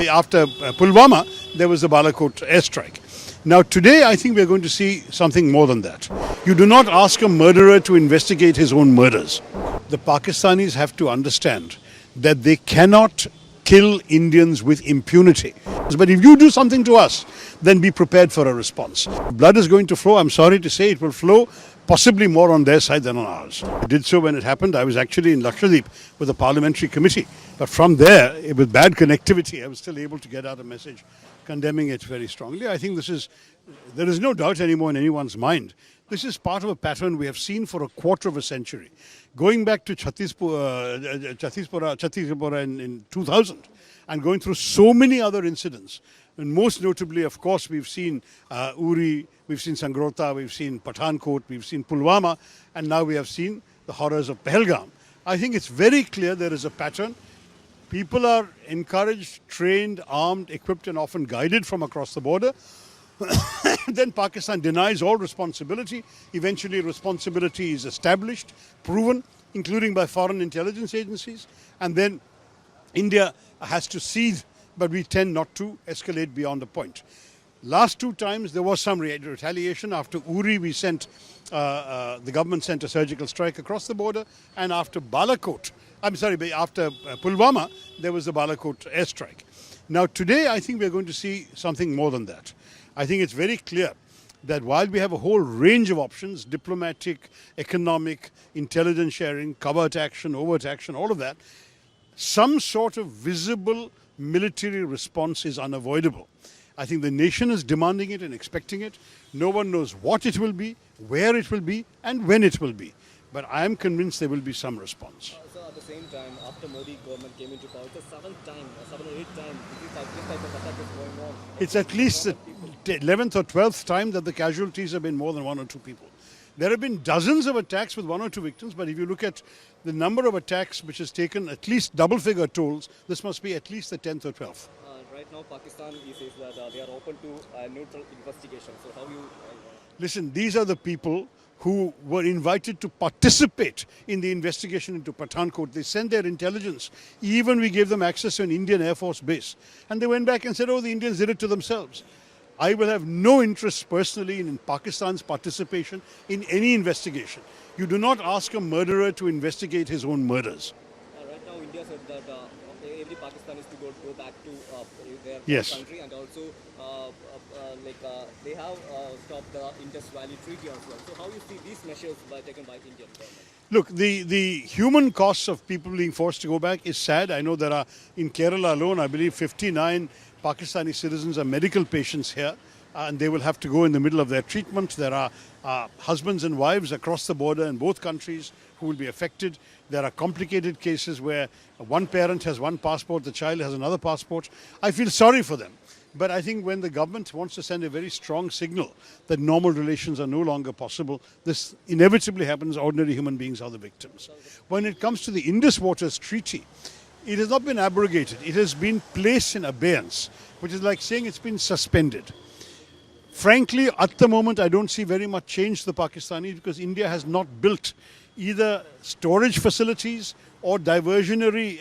after Pulwama, there was the Balakot airstrike. Now today I think we're going to see something more than that. You do not ask a murderer to investigate his own murders. The Pakistanis have to understand that they cannot kill Indians with impunity. But if you do something to us, then be prepared for a response. Blood is going to flow. I'm sorry to say it will flow possibly more on their side than on ours. I did so when it happened. I was actually in Lakshadweep with a parliamentary committee. But from there, with bad connectivity, I was still able to get out a message condemning it very strongly. I think there is no doubt anymore in anyone's mind. This is part of a pattern we have seen for a quarter of a century. Going back to Chhattisgarh in 2000 and going through so many other incidents. And most notably, of course, we've seen URI, we've seen Sangrota, we've seen Pathankot, we've seen Pulwama, and now we have seen the horrors of Pahalgam. I think it's very clear there is a pattern. People are encouraged, trained, armed, equipped, and often guided from across the border. Then Pakistan denies all responsibility. Eventually responsibility is established, proven, including by foreign intelligence agencies. And then India has to cede, but we tend not to escalate beyond a point. Last two times there was some retaliation. After URI, we sent the government sent a surgical strike across the border, and after Balakot, after Pulwama, there was the Balakot airstrike. Now today, I think we're going to see something more than that. I think it's very clear that while we have a whole range of options, diplomatic, economic, intelligence sharing, covert action, overt action, all of that, some sort of visible military response is unavoidable. I think the nation is demanding it and expecting it. No one knows what it will be, where it will be, and when it will be. But I am convinced there will be some response. So at the same time, after Modi government came into power, it's the seventh or eighth time this type of attack is going on. It's at least the 11th or 12th time that the casualties have been more than one or two people. There have been dozens of attacks with one or two victims, but if you look at the number of attacks which has taken at least double-figure tolls, this must be at least the 10th or 12th. Right now, Pakistan says that they are open to a neutral investigation. So how you... Listen, these are the people who were invited to participate in the investigation into Pathankot. They sent their intelligence. Even we gave them access to an Indian Air Force base. And they went back and said, oh, the Indians did it to themselves. I will have no interest personally in Pakistan's participation in any investigation. You do not ask a murderer to investigate his own murders. Right now, India said that every Pakistani is to go back to their country, and also they have stopped the Indus Valley Treaty as well. So how you see these measures taken by Indian government? Look, the human costs of people being forced to go back is sad. I know there are, in Kerala alone, I believe 59 Pakistani citizens are medical patients here, and they will have to go in the middle of their treatment. There are husbands and wives across the border in both countries who will be affected. There are complicated cases where one parent has one passport, the child has another passport. I feel sorry for them. But I think when the government wants to send a very strong signal that normal relations are no longer possible, this inevitably happens. Ordinary human beings are the victims. When it comes to the Indus Waters Treaty, it has not been abrogated. It has been placed in abeyance, which is like saying it's been suspended. Frankly, at the moment, I don't see very much change to the Pakistanis because India has not built either storage facilities or diversionary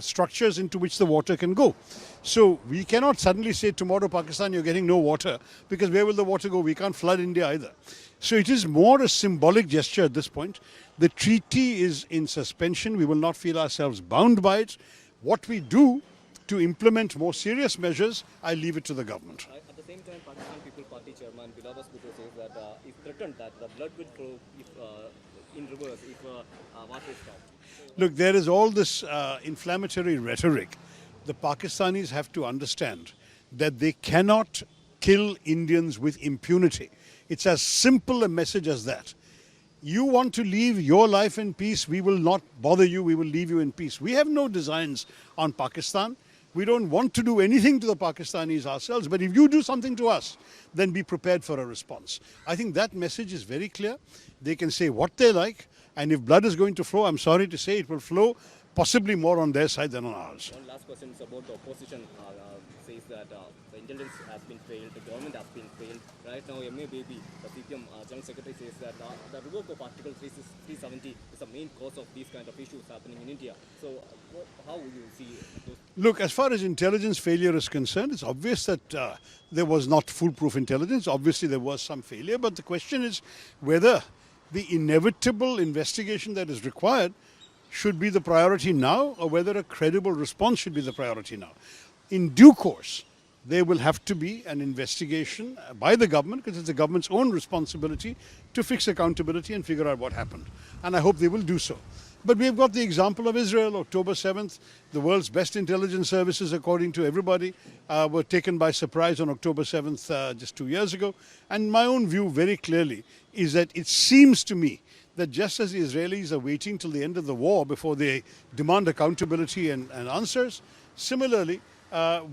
structures into which the water can go. So we cannot suddenly say tomorrow, Pakistan, you're getting no water, because where will the water go? We can't flood India either. So it is more a symbolic gesture at this point. The treaty is in suspension. We will not feel ourselves bound by it. What we do to implement more serious measures, I leave it to the government. At the same time, Pakistan People Party Chairman Bilawal Bhutto says that if threatened that the blood will flow in reverse if water is stopped. Look, there is all this inflammatory rhetoric. The Pakistanis have to understand that they cannot kill Indians with impunity. It's as simple a message as that. You want to leave your life in peace, we will not bother you, we will leave you in peace. We have no designs on Pakistan. We don't want to do anything to the Pakistanis ourselves, but if you do something to us, then be prepared for a response. I think that message is very clear. They can say what they like, and if blood is going to flow, I'm sorry to say it will flow possibly more on their side than on ours. One last question is about the opposition. Says that the intelligence has been failed, the government has been failed. Right now, MA Baby, the CPM General Secretary, says that the revoke of Article 370 is the main cause of these kind of issues happening in India. So, how would you see those? Look, as far as intelligence failure is concerned, it's obvious that there was not foolproof intelligence. Obviously, there was some failure, but the question is whether the inevitable investigation that is required should be the priority now, or whether a credible response should be the priority now. In due course, there will have to be an investigation by the government, because it's the government's own responsibility to fix accountability and figure out what happened. And I hope they will do so. But we've got the example of Israel, October 7th. The world's best intelligence services, according to everybody, were taken by surprise on October 7th just 2 years ago. And my own view very clearly is that it seems to me that just as the Israelis are waiting till the end of the war before they demand accountability and answers, similarly,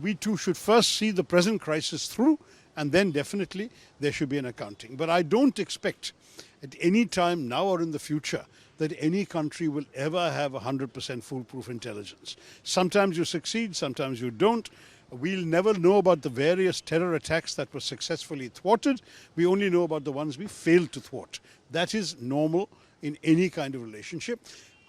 we too should first see the present crisis through, and then definitely there should be an accounting. But I don't expect at any time now or in the future that any country will ever have 100% foolproof intelligence. Sometimes you succeed, sometimes you don't. We'll never know about the various terror attacks that were successfully thwarted. We only know about the ones we failed to thwart. That is normal in any kind of relationship.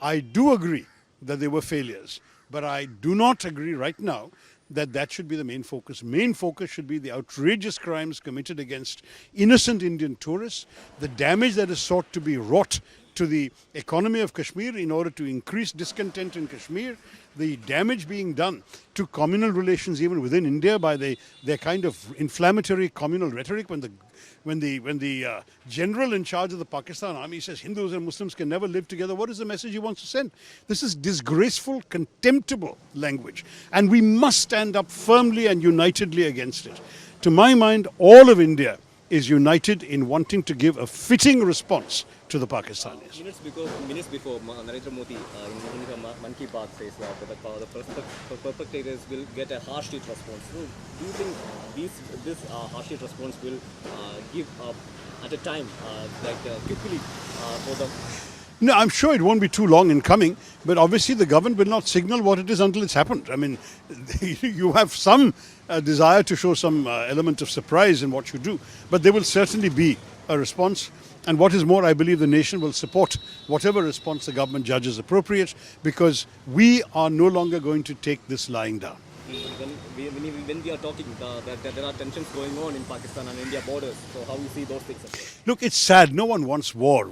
I do agree that there were failures, but I do not agree right now that that should be the main focus. Main focus should be the outrageous crimes committed against innocent Indian tourists, the damage that is sought to be wrought to the economy of Kashmir in order to increase discontent in Kashmir, the damage being done to communal relations even within India by their kind of inflammatory communal rhetoric when the general in charge of the Pakistan army says Hindus and Muslims can never live together. What is the message he wants to send? This is disgraceful, contemptible language, and we must stand up firmly and unitedly against it. To my mind, all of India is united in wanting to give a fitting response to the Pakistanis. Minutes before Narendra Modi in her Man Ki Baat says that the perpetrators will get a harsh hit response. So do you think this harsh hit response will give at a time quickly for the... No, I'm sure it won't be too long in coming, but obviously the government will not signal what it is until it's happened. I mean, you have some desire to show some element of surprise in what you do, but there will certainly be a response. And what is more, I believe the nation will support whatever response the government judges appropriate, because we are no longer going to take this lying down. When we are talking, there are tensions going on in Pakistan and India borders. So how do you see those things as well? Look, it's sad. No one wants war.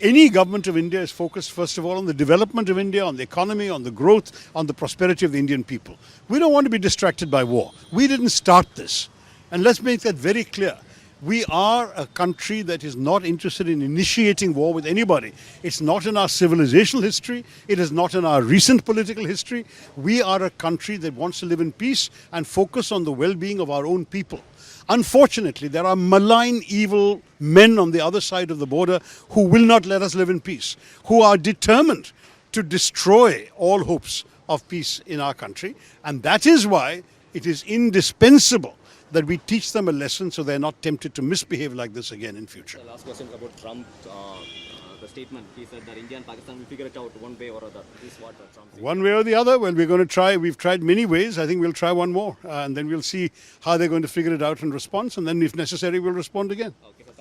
Any government of India is focused, first of all, on the development of India, on the economy, on the growth, on the prosperity of the Indian people. We don't want to be distracted by war. We didn't start this. And let's make that very clear. We are a country that is not interested in initiating war with anybody. It's not in our civilizational history. It is not in our recent political history. We are a country that wants to live in peace and focus on the well-being of our own people. Unfortunately, there are malign, evil men on the other side of the border who will not let us live in peace, who are determined to destroy all hopes of peace in our country. And that is why it is indispensable that we teach them a lesson so they're not tempted to misbehave like this again in future. The last question is about Trump, the statement. He said that India and Pakistan will figure it out one way or other. This is what Trump said. One way or the other? Well, we're going to try. We've tried many ways. I think we'll try one more. And then we'll see how they're going to figure it out in response. And then if necessary, we'll respond again. Okay.